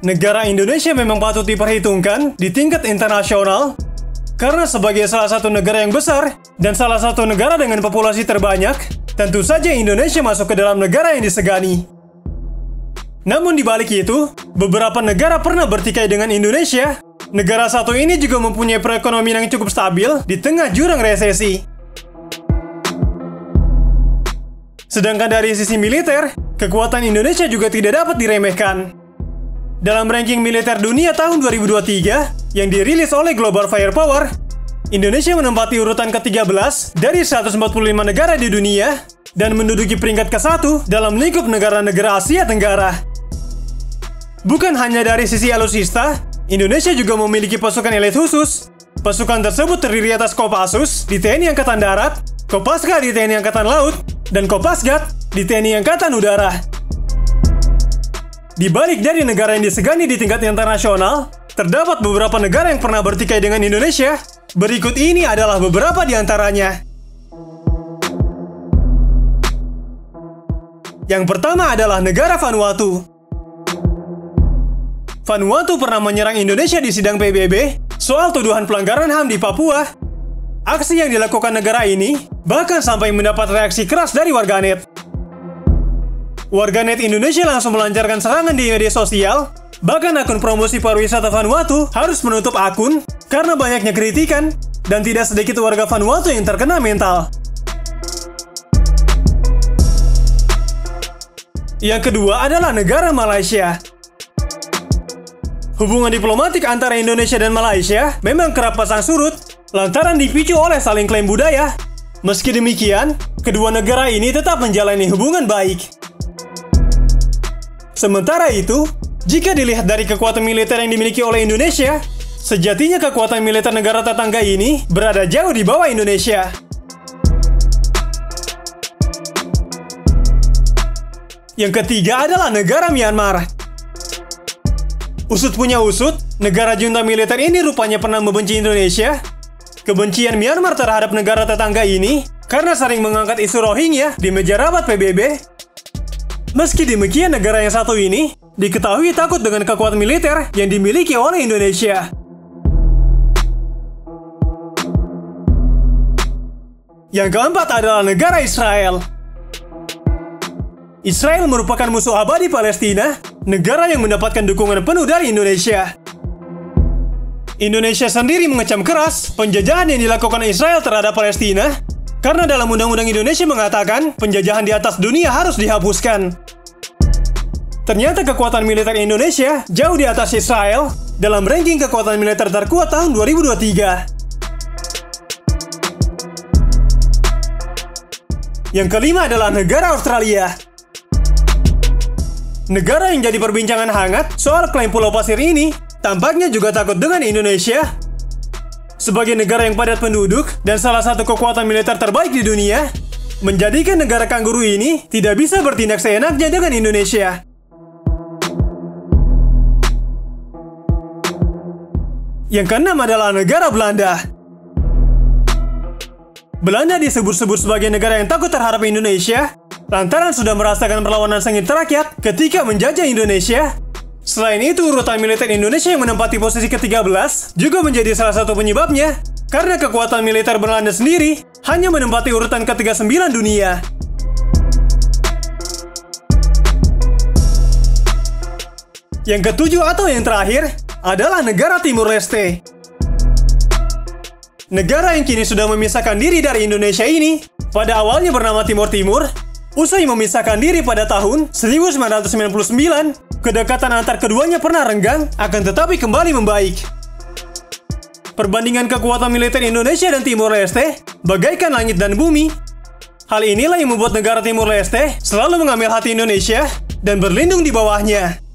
negara Indonesia memang patut diperhitungkan di tingkat internasional karena sebagai salah satu negara yang besar dan salah satu negara dengan populasi terbanyak, tentu saja Indonesia masuk ke dalam negara yang disegani. Namun di balik itu, beberapa negara pernah bertikai dengan Indonesia. Negara satu ini juga mempunyai perekonomian yang cukup stabil di tengah jurang resesi. Sedangkan dari sisi militer, kekuatan Indonesia juga tidak dapat diremehkan. Dalam ranking militer dunia tahun 2023 yang dirilis oleh Global Firepower, Indonesia menempati urutan ke-13 dari 145 negara di dunia dan menduduki peringkat ke-1 dalam lingkup negara-negara Asia Tenggara. Bukan hanya dari sisi alutsista, Indonesia juga memiliki pasukan elit khusus. Pasukan tersebut terdiri atas Kopassus di TNI Angkatan Darat, Kopaska di TNI Angkatan Laut, dan Kopasgat di TNI Angkatan Udara. Di balik dari negara yang disegani di tingkat internasional, terdapat beberapa negara yang pernah bertikai dengan Indonesia. Berikut ini adalah beberapa di antaranya. Yang pertama adalah negara Vanuatu. Vanuatu pernah menyerang Indonesia di sidang PBB soal tuduhan pelanggaran HAM di Papua. Aksi yang dilakukan negara ini bahkan sampai mendapat reaksi keras dari warganet. Warganet Indonesia langsung melancarkan serangan di media sosial. Bahkan akun promosi pariwisata Vanuatu harus menutup akun karena banyaknya kritikan dan tidak sedikit warga Vanuatu yang terkena mental. Yang kedua adalah negara Malaysia. Hubungan diplomatik antara Indonesia dan Malaysia memang kerap pasang surut lantaran dipicu oleh saling klaim budaya. Meski demikian, kedua negara ini tetap menjalani hubungan baik. Sementara itu, jika dilihat dari kekuatan militer yang dimiliki oleh Indonesia, sejatinya kekuatan militer negara tetangga ini berada jauh di bawah Indonesia. Yang ketiga adalah negara Myanmar. Usut punya usut, negara junta militer ini rupanya pernah membenci Indonesia. Kebencian Myanmar terhadap negara tetangga ini karena sering mengangkat isu Rohingya di meja rapat PBB. Meski demikian, negara yang satu ini diketahui takut dengan kekuatan militer yang dimiliki oleh Indonesia. Yang keempat adalah negara Israel. Israel merupakan musuh abadi Palestina, negara yang mendapatkan dukungan penuh dari Indonesia. Indonesia sendiri mengecam keras penjajahan yang dilakukan Israel terhadap Palestina, karena dalam Undang-Undang Indonesia mengatakan penjajahan di atas dunia harus dihapuskan. Ternyata kekuatan militer Indonesia jauh di atas Israel dalam ranking kekuatan militer terkuat tahun 2023. Yang kelima adalah negara Australia. Negara yang jadi perbincangan hangat soal klaim Pulau Pasir ini tampaknya juga takut dengan Indonesia. Sebagai negara yang padat penduduk dan salah satu kekuatan militer terbaik di dunia, menjadikan negara kanguru ini tidak bisa bertindak seenaknya dengan Indonesia. Yang keenam adalah negara Belanda. Belanda disebut-sebut sebagai negara yang takut terhadap Indonesia lantaran sudah merasakan perlawanan sengit rakyat ketika menjajah Indonesia. Selain itu, urutan militer Indonesia yang menempati posisi ke-13 juga menjadi salah satu penyebabnya, karena kekuatan militer Belanda sendiri hanya menempati urutan ke-39 dunia. Yang ketujuh atau yang terakhir adalah negara Timur Leste. Negara yang kini sudah memisahkan diri dari Indonesia ini pada awalnya bernama Timor Timur. Usai memisahkan diri pada tahun 1999, kedekatan antar keduanya pernah renggang, akan tetapi kembali membaik. Perbandingan kekuatan militer Indonesia dan Timor Leste bagaikan langit dan bumi. Hal inilah yang membuat negara Timor Leste selalu mengambil hati Indonesia dan berlindung di bawahnya.